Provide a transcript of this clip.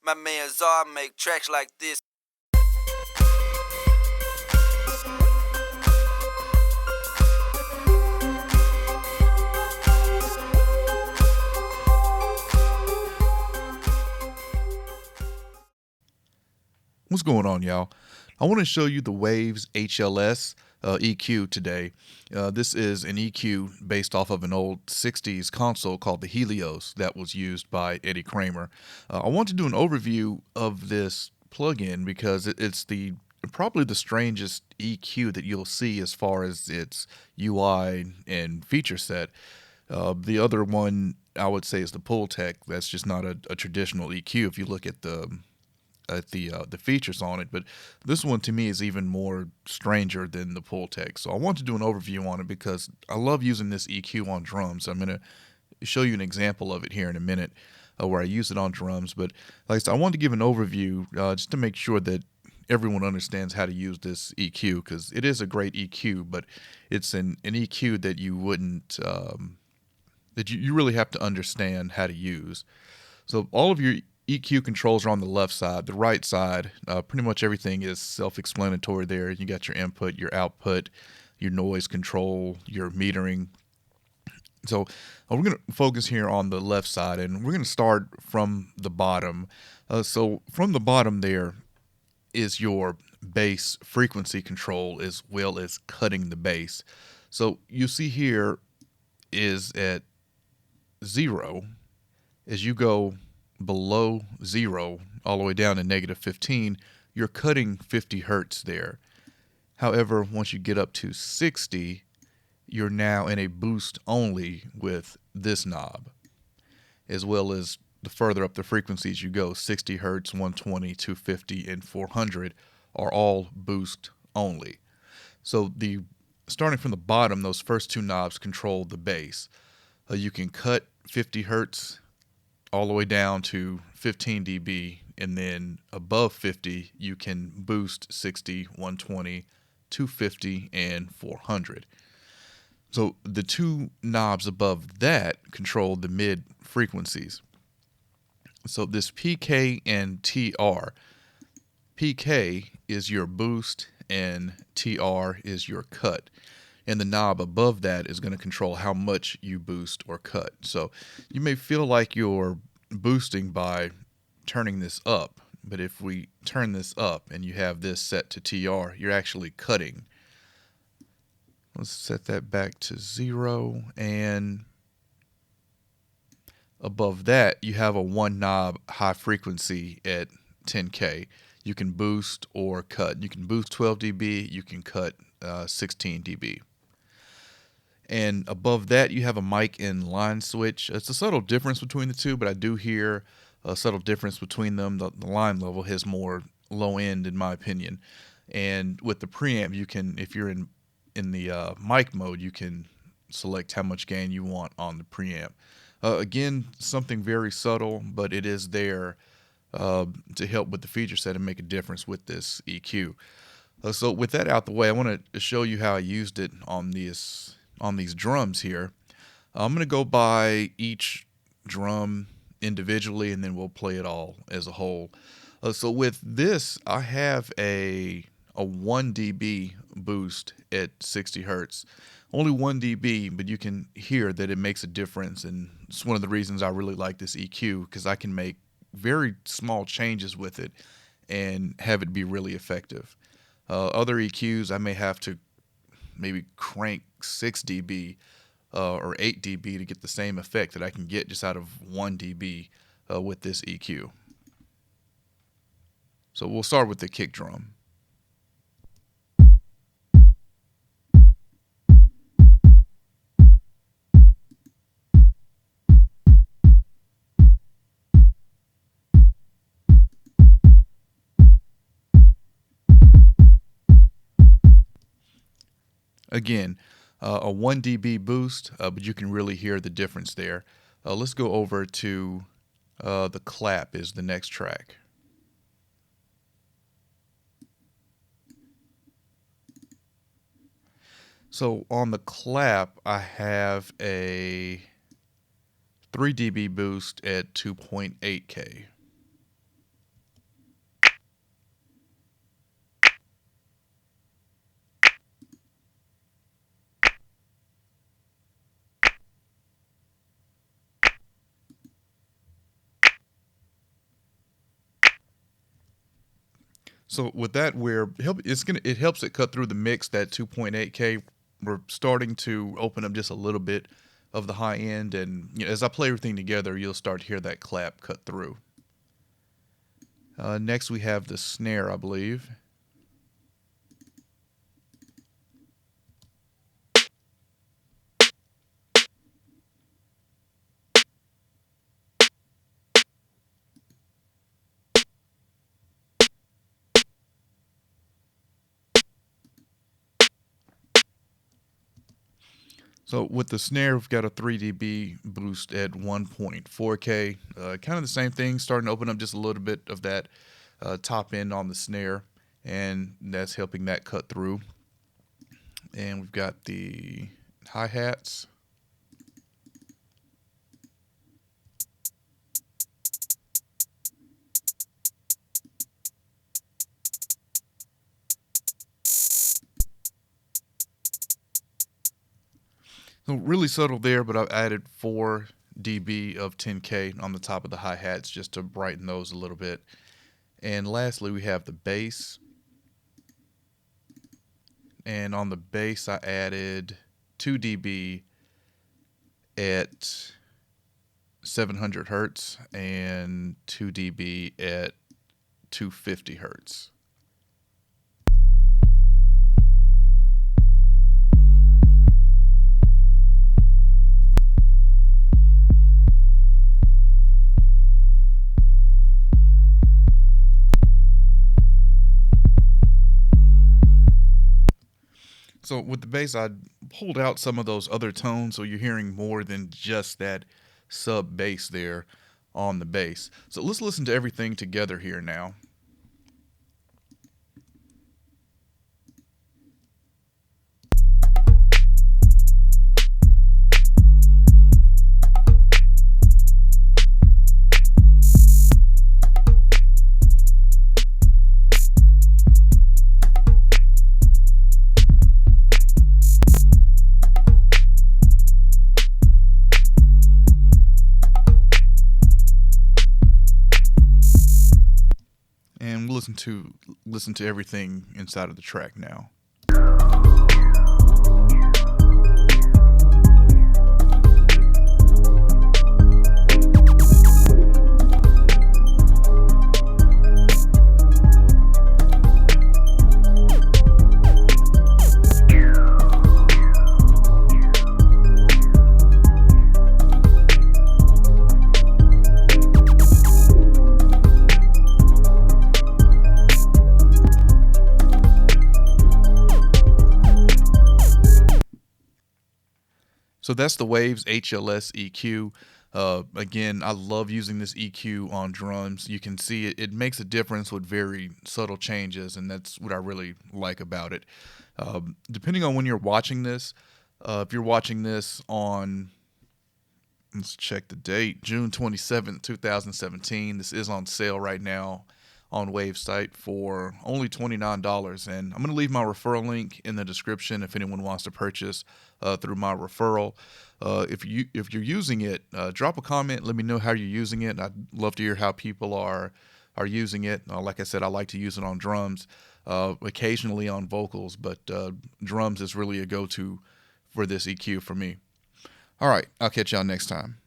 My man Czar make tracks like this. What's going on, y'all? I want to show you the Waves HLS EQ today. This is an EQ based off of an old 60s console called the Helios that was used by Eddie Kramer. I want to do an overview of this plugin because it's probably the strangest EQ that you'll see as far as its UI and feature set. The other one I would say is the Pultec. That's just not a traditional EQ if you look at the features on it, but this one to me is even more stranger than the Pultec. So I want to do an overview on it because I love using this EQ on drums. I'm going to show you an example of it here in a minute where I use it on drums. But like I said, I want to give an overview just to make sure that everyone understands how to use this EQ, because it is a great EQ, but it's an EQ that you wouldn't that you really have to understand how to use. So all of your EQ controls are on the left side. The right side, pretty much everything is self-explanatory there. You got your input, your output, your noise control, your metering. So we're going to focus here on the left side, and we're going to start from the bottom. So from the bottom there is your bass frequency control as well as cutting the bass. So you see here is at 0. As you go below 0 all the way down to -15, you're cutting 50 hertz there. However, once you get up to 60, you're now in a boost only with this knob, as well as the further up the frequencies you go. 60 hertz, 120, 250, and 400 are all boost only. So starting from the bottom, those first two knobs control the bass. You can cut 50 hertz all the way down to 15 dB, and then above 50 you can boost 60, 120, 250, and 400. So the two knobs above that control the mid frequencies. So this PK and TR. PK is your boost and TR is your cut. And the knob above that is going to control how much you boost or cut. So you may feel like you're boosting by turning this up, but if we turn this up and you have this set to TR, you're actually cutting. Let's set that back to 0, and above that you have a one knob high frequency at 10K. You can boost or cut. You can boost 12 dB, you can cut 16 dB. And above that, you have a mic and line switch. It's a subtle difference between the two, but I do hear a subtle difference between them. The line level has more low end, in my opinion. And with the preamp, you can, if you're in the mic mode, you can select how much gain you want on the preamp. Again, something very subtle, but it is there to help with the feature set and make a difference with this EQ. So with that out the way, I want to show you how I used it on these drums here. I'm going to go by each drum individually, and then we'll play it all as a whole. So with this, I have a 1 dB boost at 60 hertz. Only 1 dB, but you can hear that it makes a difference, and it's one of the reasons I really like this EQ, because I can make very small changes with it and have it be really effective. Other EQs, I may have to maybe crank 6 dB or 8 dB to get the same effect that I can get just out of 1 dB with this EQ. So we'll start with the kick drum. Again, a 1 dB boost, but you can really hear the difference there. Let's go over to the clap is the next track. So on the clap, I have a 3 dB boost at 2.8K. So with that, it helps it cut through the mix, that 2.8K. We're starting to open up just a little bit of the high end, and as I play everything together, you'll start to hear that clap cut through. Next, we have the snare, I believe. So with the snare, we've got a 3 dB boost at 1.4K. Kind of the same thing, starting to open up just a little bit of that top end on the snare, and that's helping that cut through. And we've got the hi-hats. So really subtle there, but I've added 4 dB of 10K on the top of the hi-hats just to brighten those a little bit. And lastly, we have the bass. And on the bass, I added 2 dB at 700 hertz and 2 dB at 250 hertz. So with the bass, I pulled out some of those other tones, so you're hearing more than just that sub bass there on the bass. So let's listen to everything together here now. And we'll listen to everything inside of the track now. So that's the Waves HLS EQ. Again, I love using this EQ on drums. You can see it makes a difference with very subtle changes, and that's what I really like about it. Depending on when you're watching this, if you're watching this on, let's check the date, June 27th, 2017, this is on sale right now on Waves site for only $29, and I'm going to leave my referral link in the description if anyone wants to purchase through my referral. If you're using it, drop a comment. Let me know how you're using it. I'd love to hear how people are using it. Like I said, I like to use it on drums, occasionally on vocals, but drums is really a go-to for this EQ for me. All right, I'll catch y'all next time.